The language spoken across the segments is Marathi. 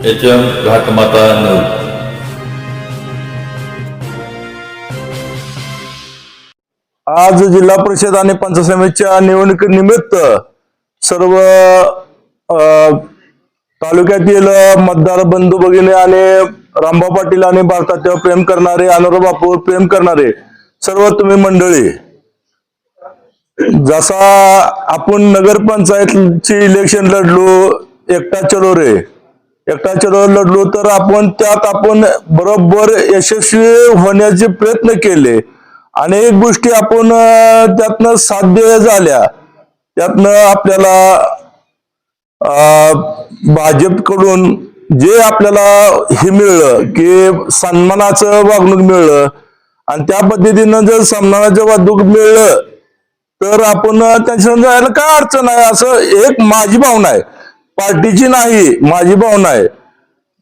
HM घाटमाता 9. आज जिल्हा परिषद आणि पंचायत समितीच्या निवडणुकीनिमित्त सर्व तालुक्यातील मतदार बंधू भगिनी आणि रामभाऊ पाटील आणि भारतावर प्रेम करणारे, अनुराव बापूवर प्रेम करणारे सर्व तुम्ही मंडळी, जसा आपण नगरपंचायतची इलेक्शन लढलो, एकटा चलो लढलो, तर आपण त्यात बरोबर यशस्वी होण्याचे प्रयत्न केले. अनेक गोष्टी आपण त्यातनं साध्य झाल्या. त्यातनं आपल्याला भाजपकडून जे आपल्याला हे मिळलं की सन्मानाचं वागणूक मिळलं, आणि त्या पद्धतीनं जर सन्मानाचं वागणूक मिळलं तर आपण त्यांच्या जायला काय अडचण आहे, असं एक माझी भावना आहे, पार्टीची नाही, माझी भावना आहे.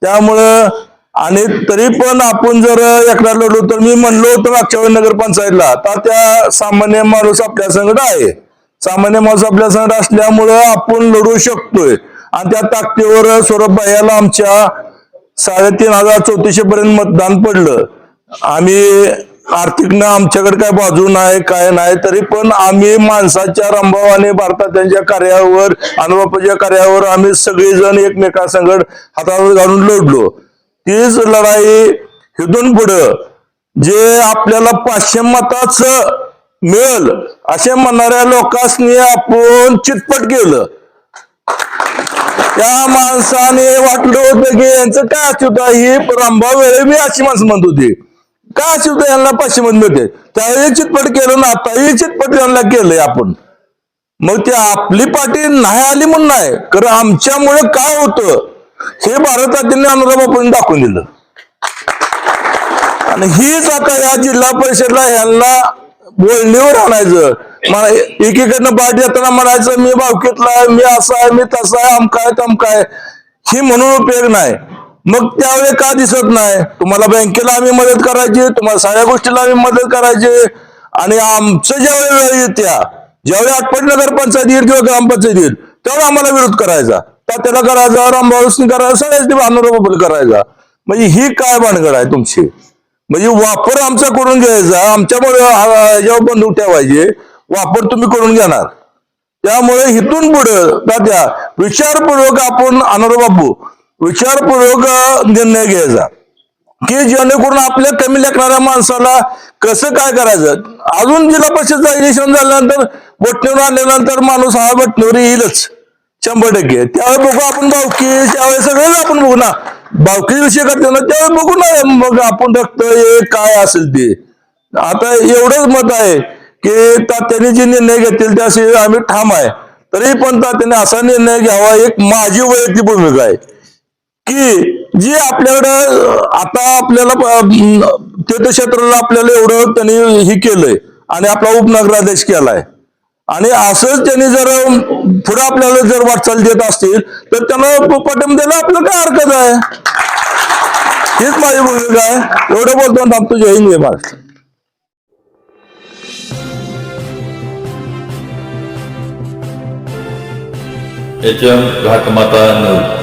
त्यामुळं आणि तरी पण आपण जर एकदा लढलो, तर मी म्हणलो होतो मागच्या वेळी नगरपंचायतला, तर त्या सामान्य माणूस आपल्या संगत आहे, सामान्य माणूस आपल्या संगत असल्यामुळं आपण लढू शकतोय. आणि त्या ताकदीवर सौरभ भैयाला आमच्या 3,500-3,400 पर्यंत मतदान पडलं. आम्ही आर्थिकनं आमच्याकडे काय बाजू नाही, काय नाही, तरी पण आम्ही माणसाच्या रामभाऊ आणि भारताच्या कार्यावर, अनुबापाच्या कार्यावर आम्ही सगळेजण एकमेकांसंगत हातावर घालून लढलो. तीच लढाई इथून पुढं जे आपल्याला 500 मताच मिळेल असे म्हणणाऱ्या लोकांनी आपण चितपट केलं. त्या माणसाने वाटलं होतं की यांचं काय अचूता, ही रामभाऊ वेळे मी अशी माणसं म्हणत होती, काय अचूता यांना 500 मत मिळते, त्यावेळी चितपट केलं ना, आताही चितपट यांना केलंय आपण. मग ते आपली पार्टी नाही आली म्हणून नाही, कारण आमच्यामुळे काय होतं हे भारतातील अनुराव बापूंनी दाखवून दिलं. आणि हीच आता या जिल्हा परिषदला यांना बोलणीवर आणायचं. मला एकीकडनं पार्टी येताना म्हणायचं मी भावकीतला, मी असा आहे, मी तसा आहे, अमकाय तमकाय, ही म्हणून उपयोग नाही. मग त्यावेळी का दिसत नाही? तुम्हाला बँकेला आम्ही मदत करायची, तुम्हाला सगळ्या गोष्टीला आम्ही मदत करायची, आणि आमचं ज्यावेळी वेळ येत्या, ज्यावेळी आटपाडी नगरपंचायत येईल किंवा ग्रामपंचायत येईल, त्यावेळी आम्हाला विरोध करायचा, त्याला करायचा, रामभाऊसनी करायचा, सगळ्याच अनुराव करायचा. म्हणजे ही काय भानगड आहे तुमची? म्हणजे वापर आमचा करून घ्यायचा, आमच्यामुळे ह्याच्यावर बंदूक ठेवायचे, वापर तुम्ही करून घेणार. त्यामुळे इथून पुढं तात्या विचारपूर्वक आपण अनुराव बापू विचारपूर्वक निर्णय घ्यायचा की जेणेकरून आपल्या कमी लेखणाऱ्या माणसाला कसं काय करायचं. अजून जिल्हा परिषदचा इलेक्शन झाल्यानंतर बटणीवर आल्यानंतर माणूस हा बटणीवर येईलच 100%. त्यावेळी बघू आपण भावकी, त्यावेळेस सगळं आपण बघू ना, भावकी विषय करतो ना, त्यावेळी बघू ना, मग आपण बघतो काय असेल ते. आता एवढंच मत आहे की तात्याने जे निर्णय घेतील त्याशी आम्ही ठाम आहे. तरी पण तात्याने असा निर्णय घ्यावा, एक माझी वैयक्तिक भूमिका आहे की जी आपल्याकडं आता आपल्याला तीर्थक्षेत्राला आपल्याला एवढं त्यांनी हे केलंय आणि आपला उपनगराध्यक्ष केलाय, आणि असंच त्यांनी जर पुढे आपल्याला जर वाटचाल देत असतील तर त्यांना पाठिंबा द्यायला आपलं काय हरकत आहे. हीच माझी भूमिका आहे. एवढं बोलतो थांबतो. जय हिंद, जय महाराष्ट्र. HM घाटमाता 9.